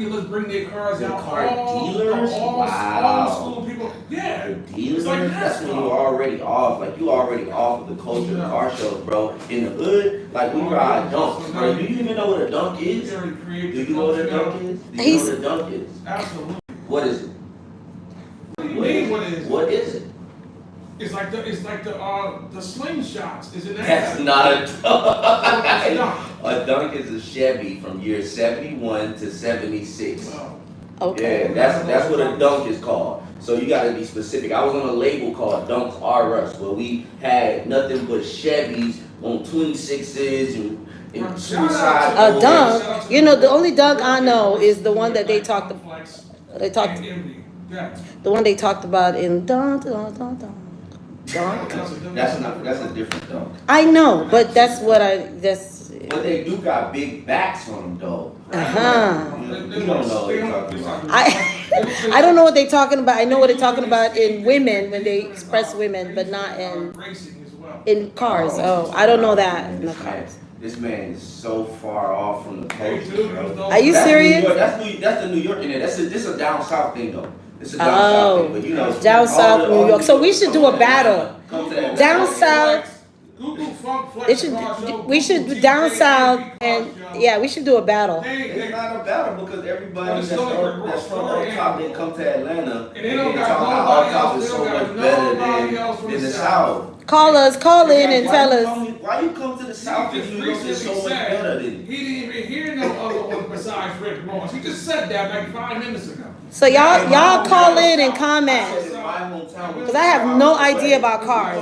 dealers bring their cars out. Car dealers? All school people. Yeah. The dealers? Like that's when you already off. Like you already off of the culture of car shows, bro. In the hood, like we ride dunks, bro. Do you even know what a dunk is? Do you know what a dunk is? Do you know what a dunk is? Absolutely. What is it? What do you mean? What is it? What is it? It's like the slingshots. Is it that? That's not a dunk. dunk? A dunk is a Chevy from year 71 to 76. Okay. Yeah, that's what a dunk is called. So you gotta be specific. I was on a label called Dunks R Us where we had nothing but Chevys on 26s and suicide. A dunk. You know, the only dunk I know is the one that they talked about. The one they talked about in dunk. That's a different dunk. I know, but that's what But they do got big backs on them though. You don't know what they're talking about. I don't know what they're talking about. I know what they're talking about in women when they express women, but not in cars. Oh, I don't know that in the cars. This man is so far off from the culture, bro. Are you serious? That's the New York in there. This is a down south thing though. It's a down south thing, but you know. Down south New York. So we should do a battle. Down south. We should do down south and yeah, we should do a battle. It's not a battle because everybody that's from up top they come to Atlanta and they talk how up top is so much better than the south. Call in and tell us. Why you come to the south if New York is so much better than? He didn't even hear no other one besides Rick Ross. He just said that like 5 minutes ago. So y'all call in and comment. Because I have no idea about cars.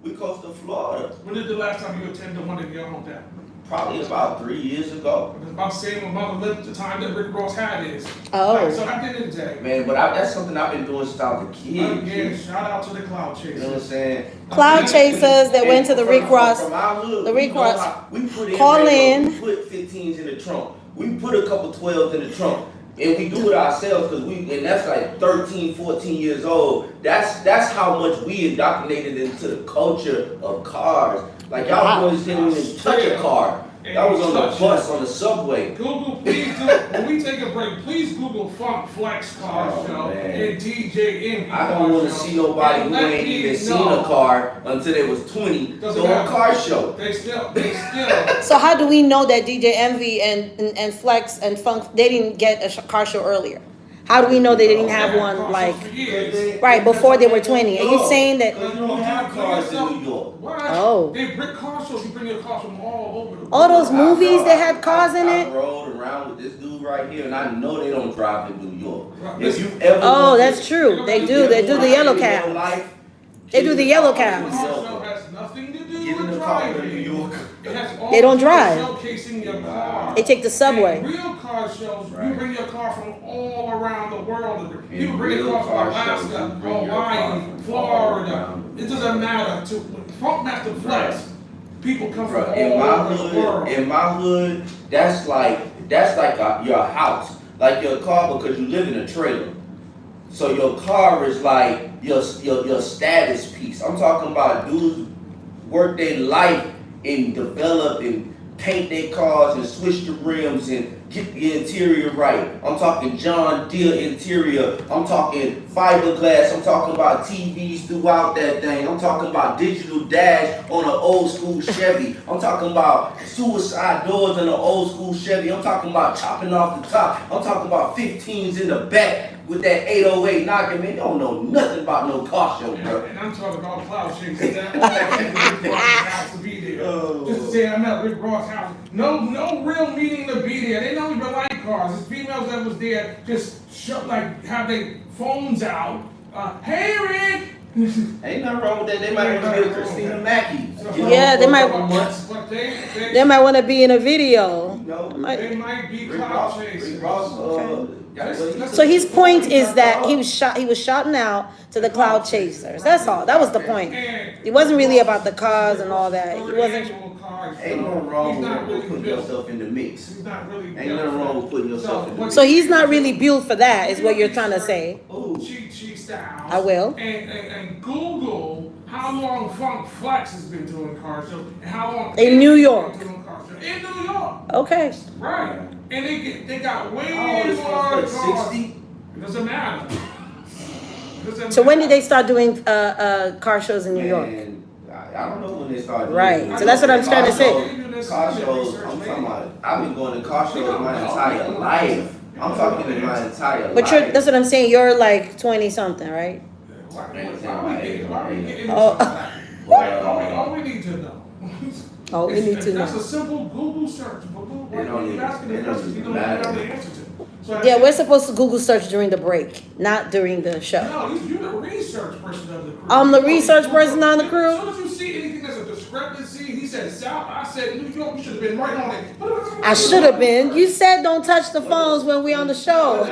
We coast to Florida. When did the last time you attended one of your hometown? Probably about 3 years ago. It's about the same amount of the time that Rick Ross had is. Oh. So I didn't take. Man, but that's something I've been doing since I was a kid. Again, shout out to the Cloud Chasers. You know what I'm saying? Cloud Chasers that went to the Rick Ross. The Rick Ross. Call in. We put 15s in the trunk. We put a couple 12s in the trunk. And we do it ourselves because and that's like 13, 14 years old. That's how much we indoctrinated into the culture of cars. Like y'all boys didn't even touch a car. That was on the bus, on the subway. Google, please do. When we take a break, please Google Funk Flex Car Show and DJ Envy. I don't want to see nobody who ain't even seen a car until they was 20 doing a car show. They still. So how do we know that DJ Envy and Flex and Funk, they didn't get a car show earlier? How do we know they didn't have one like right before they were 20? Are you saying that? Because you don't have cars in New York. Oh. They bring car shows. You bring your cars from all over the world. All those movies that had cars in it? I rode around with this dude right here, and I know they don't drive in New York. If you ever that's true. They do. They do the yellow cab. They do the yellow cabs. Car show has nothing to do Get in with the car in driving. New York. It has all They don't drive. Showcasing your car. They take the subway. And real car shows, you bring your car from all around the world. You In bring your real car from car shows, Alaska, you bring your car Hawaii, from all Florida. around. It doesn't matter. To Funkmaster Flex, people come from In all my over the world. hood, that's like your house, like your car, because you live in a trailer. So your car is like your status piece. I'm talking about dudes work their life and develop and paint their cars and switch the rims and get the interior right. I'm talking John Deere interior. I'm talking fiberglass. I'm talking about TVs throughout that thing. I'm talking about digital dash on an old school Chevy. I'm talking about suicide doors in an old school Chevy. I'm talking about chopping off the top. I'm talking about 15s in the back with that 808 knocking. Man, you don't know nothing about no car show, bro. And I'm talking about Cloud Chasers. That Rick Ross has to be there. Just to say I'm at Rick Ross' house. No real meaning to be there. They don't even like cars. It's females that was there just have their phones out. Hey Rick! Ain't nothing wrong with that. They might want to be a Christina Mackey. Yeah, they might want to be in a video. No, they might be Cloud Chasers. So his point is that he was shouting out to the Cloud Chasers. That's all. That was the point. It wasn't really about the cars and all that. It wasn't. Ain't nothing wrong with putting yourself in the mix. Ain't nothing wrong with putting yourself in the mix. So he's not really built for that, is what you're trying to say. Chichi style. I will. And Google how long Funk Flex has been doing car shows and how long In New York. doing car shows. In New York. Okay. Right. and they got way How old is more Funk? cars. 60? It doesn't matter. So when did they start doing car shows in New York? Man, I don't know when they started. Right. So that's what I'm trying to say. Car shows, I'm talking about, I've been going to car shows my entire life. I'm talking in my entire But life. that's what I'm saying. You're like 20 something, right? Why we get into Oh. that? All we need to know. All we need to That's know. a simple Google search. But They don't you asking the even questions you don't matter. have the answer to. So Yeah, we're supposed to Google search during the break, not during the show. No, you're the research person of the crew. I'm the research person on the crew? As soon as you see anything that's a discrepancy, he said South, I said New York, you should have been right on it. I should have been. You said don't touch the phones when we're on the show.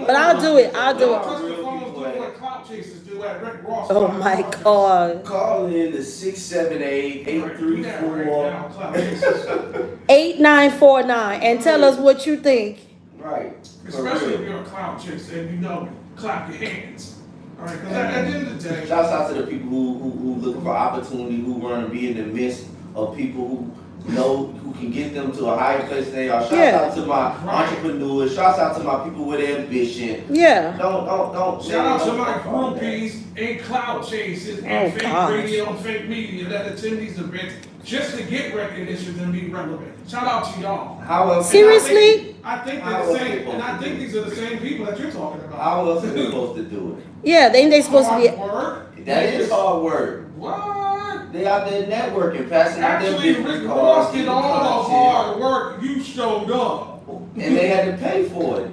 But I'll do it. I'll do Don't it. touch the phones doing what clout chasers do at Rick Ross. Oh my God. Call in the 678-834. 8949 and tell us what you think. Right. Especially if you're a clout chaser and you know it. Clap your hands. All right, because at the end of the day, Shouts out to the people who looking for opportunity, who want to be in the midst of people who know who can get them to a higher place than they are. Shouts Yeah. out to my entrepreneurs. Shouts out to my people with ambition. Yeah. Don't. shout out to my groupies and clout chasers and Oh, fake gosh. radio and fake media that attend these events just to get recognition and be relevant. Shout out to y'all. How else? Seriously? I think they're the same, and I think these are the same people that you're talking about. How else are they supposed to do it? Yeah, they supposed to be. Hard work. That is hard work. What? They out there networking, passing out their Actually, business Rick cards, Ross did getting all the content, hard work. You showed up. and they had to pay for it.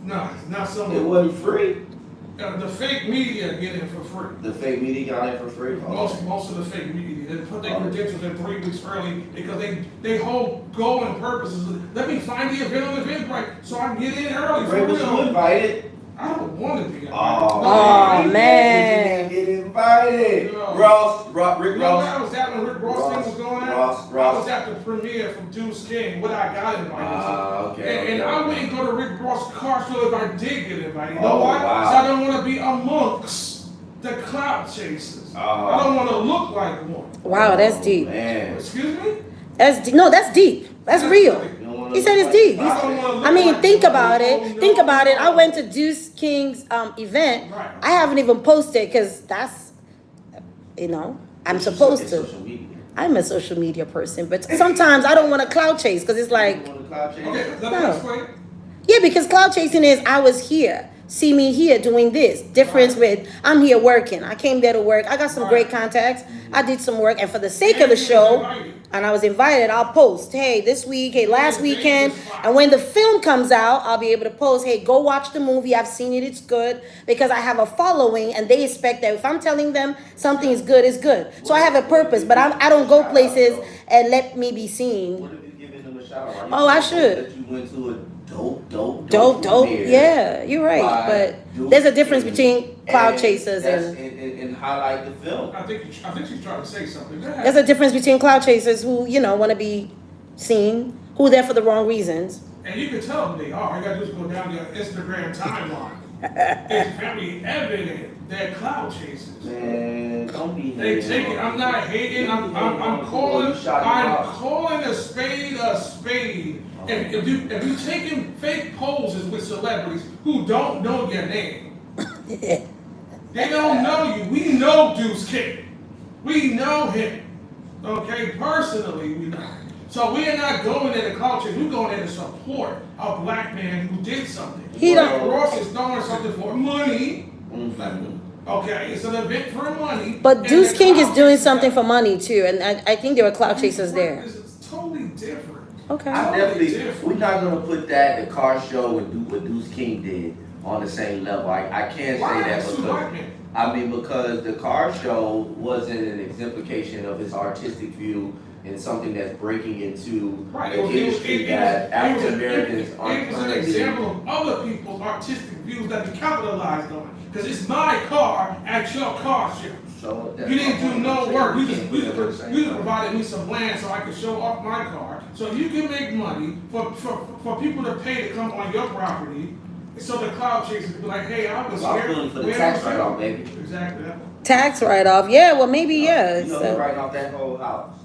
No, not some. It wasn't free. The fake media get it for free. The fake media got it for free. Most of the fake media, they put their credentials in 3 weeks early because they whole goal and purpose is let me find the event on Eventbrite so I can get in early. Ray, was you invited? I don't want to be. Oh, man. You didn't get invited. No. Rick You know Ross. where I was at when Rick Ross thing was going on? Ross. I was at the premiere from Deuce King, what I got invited to. And I wouldn't go to Rick Ross' car show if I did get invited. You know why? Wow. Because I don't want to be amongst the clout chasers. I don't want to look like one. Wow, that's deep. Man. Excuse me? That's deep. No, that's deep. That's real. He said it's deep. I mean, think about it. Think about it. I went to Deuce King's event. I haven't even posted because that's, I'm supposed to. I'm a social media person, but sometimes I don't want to cloud chase because it's like, Okay, let me No. explain. yeah, because cloud chasing is I was here. See me here doing this. Difference with I'm here working. I came there to work. I got some great contacts. I did some work, and for the sake of the show, and I was invited, I'll post, hey, this week, hey, last weekend. And when the film comes out, I'll be able to post, hey, go watch the movie. I've seen it. It's good. Because I have a following, and they expect that if I'm telling them something is good, it's good. So I have a purpose, but I don't go places and let me be seen. What if you giving them a shout out? Oh, I should. That you went to a dope. Dope. Yeah, you're right. But there's a difference between cloud chasers and highlight the film. I think she's trying to say something. Go ahead. there's a difference between cloud chasers who, want to be seen, who are there for the wrong reasons. And you can tell them they are. All you gotta do is go down your Instagram timeline. It's very evident they're cloud chasers. Man, don't be They take it. I'm not hating. I'm calling a spade a spade. If you taking fake poses with celebrities who don't know your name, they don't know you. We know Deuce King. We know him. Okay, personally we know him. So we are not going there to culture. We're going there to support a black man who did something. Ross is throwing something for money. Okay, it's an event for money. But Deuce King is doing something for money too, and I think there were cloud chasers there. It's totally different. Okay. We're not gonna put the car show and what Deuce King did on the same level. I can't say that because the car show wasn't an exemplification of his artistic view and something that's breaking into the industry that African Americans aren't. It was an example of other people's artistic views that you capitalized on. Because it's my car at your car show. So you didn't do no work. You just provided me some land so I could show off my car. So you can make money for people to pay to come on your property. So the cloud chasers can be like, hey, I was here. I'm for the tax write-off, baby. Exactly. Tax write-off. Yeah, well, maybe, yeah. They're writing off that whole house.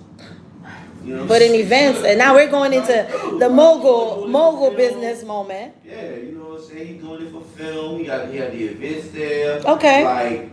You know. But in events, and now we're going into the mogul business moment. Yeah, you know what I'm saying. He's doing it for film. He had the events there. Okay. Like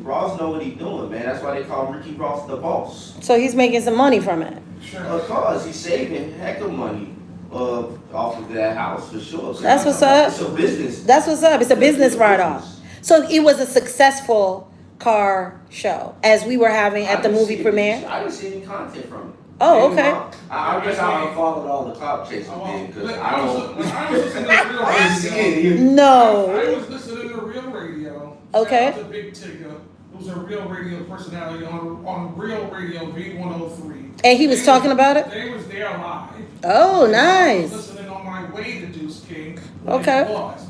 Ross know what he's doing, man. That's why they call Ricky Ross the boss. So he's making some money from it. Sure. Of course, he's saving heck of money off of that house for sure. That's what's up. It's a business. That's what's up. It's a business write-off. So it was a successful car show as we were having at the movie premiere. I didn't see any content from it. Oh, okay. I guess I unfollowed all the clout chasers because I don't. I was listening to real I didn't see radio. it. No. I was listening to real radio. Okay. Shout out to Big Tigger, who's a real radio personality on Real Radio V103. And he was talking about it? They was there live. Oh, I was nice. listening on my way to Deuce King. Okay. It was.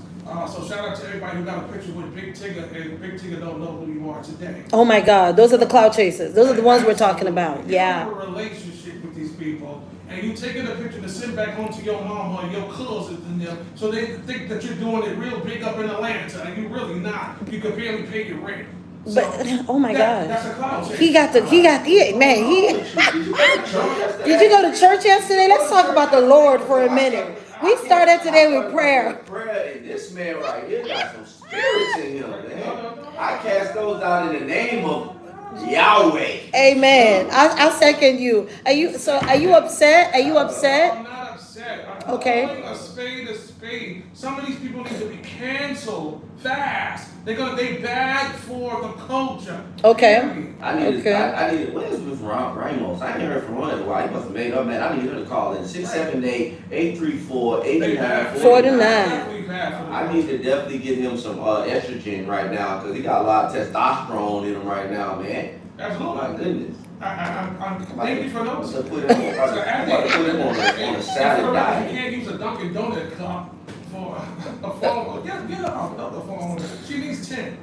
So shout out to everybody who got a picture with Big Tigger, and Big Tigger don't know who you are today. Oh my God, those are the cloud chasers. Those are the ones we're talking about. You Yeah. have a relationship with these people, and you taking a picture to send back home to your mama and your cousins and them, so they think that you're doing it real big up in Atlanta, and you're really not. You can barely pay your rent. So But oh my God, that's a cloud chaser. he got the man. Did you go to church yesterday? Let's talk about the Lord for a minute. We started today with prayer. Prayer, and this man right here got some spirits in him, man. I cast those out in the name of Yahweh. Amen. I second you. Are you upset? Are you upset? I'm not upset. I'm Okay. calling a spade a spade. Some of these people need to be canceled fast. They bad for the culture. Okay. Period. I needed, Okay. I needed, where's Miss Ramos? I ain't heard from one in a while. He must have made up, man. I need her to call in 678-834-8949. 49. Definitely bad for the I need to definitely get him some estrogen right now because he got a lot of testosterone in him right now, man. Oh Absolutely. my goodness. Thank you for I'm those. gonna put him on, I'm about to put him on a salad You diet. can't use a Dunkin' Donut cup for a phone. Get her another phone. She needs 10.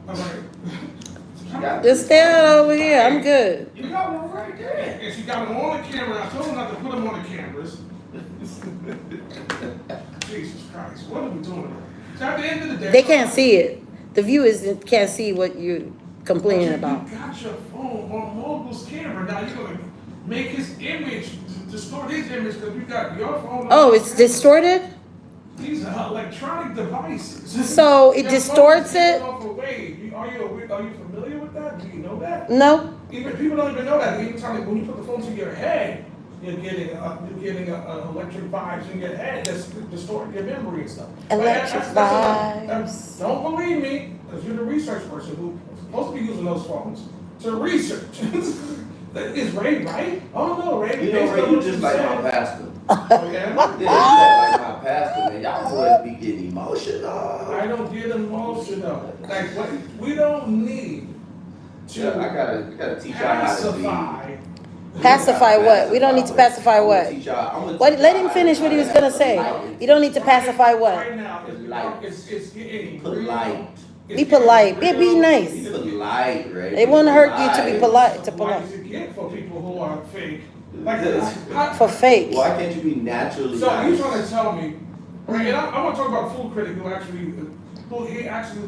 I'm like, Just stay out over here. I'm good. You got one right there. and she got him on the camera. I told her not to put him on the cameras. Jesus Christ, what are we doing? So at the end of the day, They can't see it. The viewers can't see what you're complaining about. You got your phone on Mogul's camera. Now you're gonna make his image, distort his image because you got your phone. On Oh, his it's camera. distorted? These are electronic devices. So it Your distorts phone is it? off a wave. Are you familiar with that? Do you know that? No. Even people don't even know that. Even time when you put the phone to your head, you're getting electric vibes in your head that's distorting your memory and stuff. But Electric vibes. don't believe me, because you're the research person who's supposed to be using those phones to research. Is Ray right? Oh no, Ray. You know, Ray, you just like said. my pastor. Oh, yeah? Yeah, you like my pastor, man. Y'all boys be getting emotional. I don't get emotional. Like what? We don't need to Yeah, I gotta teach y'all how to be. pacify. Pacify what? We don't need to pacify what? What? Let him finish what he was gonna say. You don't need to pacify what? Right now, it's getting Polite. Be polite. Be nice. Be polite, right? They won't hurt you to be polite. To Why polite. does it get for people who are fake? Like, For fake. Why can't you be naturally so nice? you trying to tell me? Right, and I want to talk about Food Critic who actually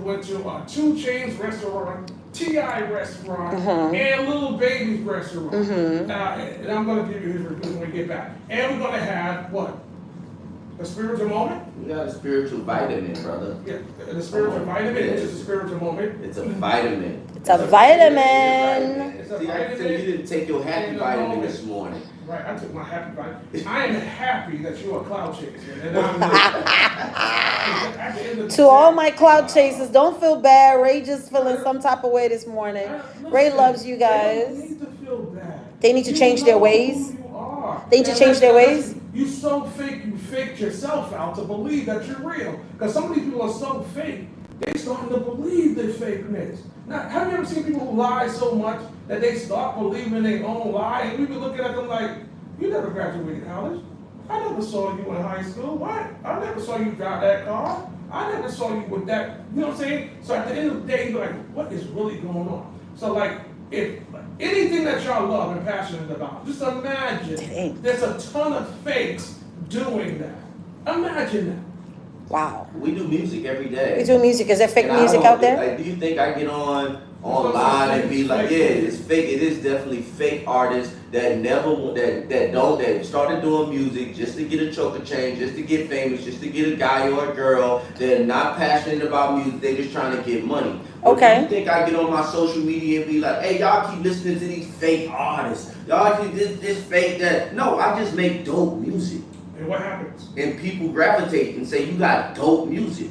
went to a 2 Chainz restaurant, T.I. restaurant, and Little Baby's restaurant. And I'm going to give you his review when we get back. And we're going to have what? A spiritual moment? You got a spiritual vitamin, brother. Yeah, the spiritual vitamin, which is a spiritual moment. It's a vitamin. It's a vitamin. It's a See, I vitamin. said you didn't take your happy in the vitamin moment. this morning. Right, I took my happy vitamin. I am happy that you're a cloud chaser. And I'm To all my cloud chasers, don't feel bad. Ray just feeling some type of way this morning. Ray loves you They guys. don't need to feel bad. They need to change their ways. You know who you are. They need to change their ways. You so fake, you faked yourself out to believe that you're real. Because some of these people are so fake, they starting to believe they're fakeness. Now, have you ever seen people who lie so much that they start believing their own lie? And we be looking at them like, you never graduated college. I never saw you in high school. What? I never saw you drive that car. I never saw you with that. You know what I'm saying? So at the end of the day, you're like, what is really going on? So like, if anything that y'all love and passionate about, just imagine Dang. there's a ton of fakes doing that. Imagine that. Wow. We do music every day. We do music. Is there fake And I music don't- out there? Like, do you think I get on online and be like, yeah, it's fake. It is definitely fake artists that that started doing music just to get a choker chain, just to get famous, just to get a guy or a girl. They're not passionate about music. They're just trying to get money. Okay. You think I get on my social media and be like, hey, y'all keep listening to these fake artists. Y'all keep this fake that. No, I just make dope music. And what happens? And people gravitate and say, you got dope music.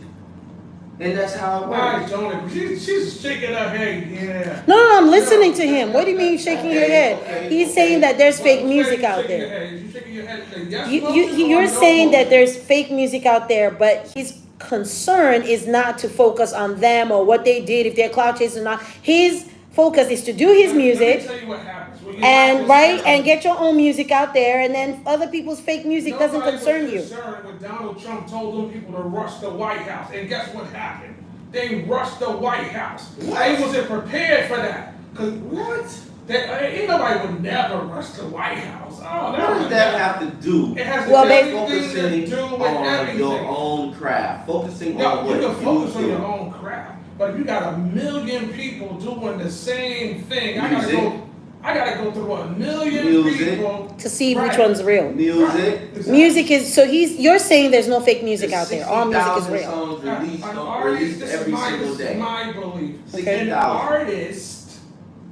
And that's how it Why works. don't it? She's shaking her head, yeah. No, I'm listening to him. What do you mean shaking your head? Okay, He's saying that there's fake music out Shaking your there. head. You shaking your head and say, yes, You're saying that there's fake music out there, but his concern is not to focus on them or what they did, if they're cloud chasers or not. His focus is to do his Let me music tell you what happens. When you and watch right this and get your own music out there, and then other people's fake music doesn't Nobody concern was you. concerned when Donald Trump told them people to rush the White House. And guess what happened? They rushed the White House. They wasn't prepared for that. Cause what? Ain't nobody would never rush the White House. Oh, What does that have to do? It has Well, everything to do with on everything. your own craft. Focusing No, on what you can focus on do. your own craft, but if you got a million people doing the same thing, Music. I gotta go through a million Music. people To see which Right. one's real. Music. Exactly. Music is you're saying there's no fake music out there. All music is 60,000 real. songs released, An artist, released this every is single this day. is my belief. Okay. An 60,000. artist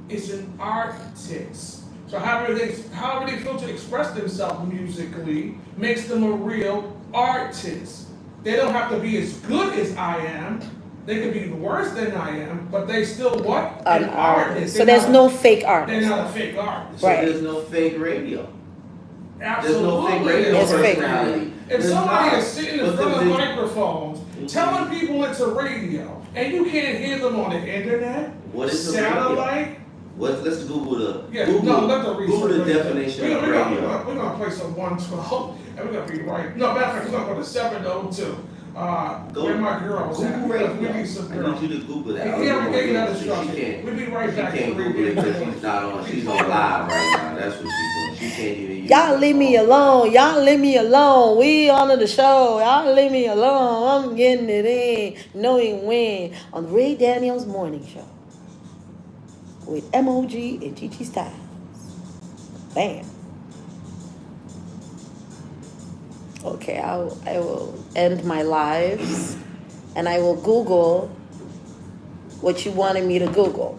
is an artist. So however they feel to express themselves musically makes them a real artist. They don't have to be as good as I am. They could be worse than I am, but they still what? An artist. So there's no fake They're artist. not a fake artist. So Right. there's no fake radio. Absolutely. There's no fake radio It's fake. personality. If There's somebody not. is sitting in But front of the- microphones telling people it's a radio and you can't hear them on the internet, What is a radio? satellite. Let's Google the Yeah, Google, no, let the research. Google the right there. definition We're of gonna- radio. We're gonna play some 112 and we're gonna be right. No, matter of fact, we're gonna go to 702. Go- Where my girls at? Google Because radio. we need some I girls. need you to Google that. Yeah, we gave you that She instruction. can't. We'll be right She back. can't to Google it because radio. she's not on. She's on live right now. That's what she's doing. She can't even use Y'all her leave me phone. alone. Y'all leave me alone. We on the show. Y'all leave me alone. I'm getting it in, knowing when on Ray Daniels Morning Show with MOG and Chichi Styles. Bam. Okay, I will end my lives and I will Google what you wanted me to Google.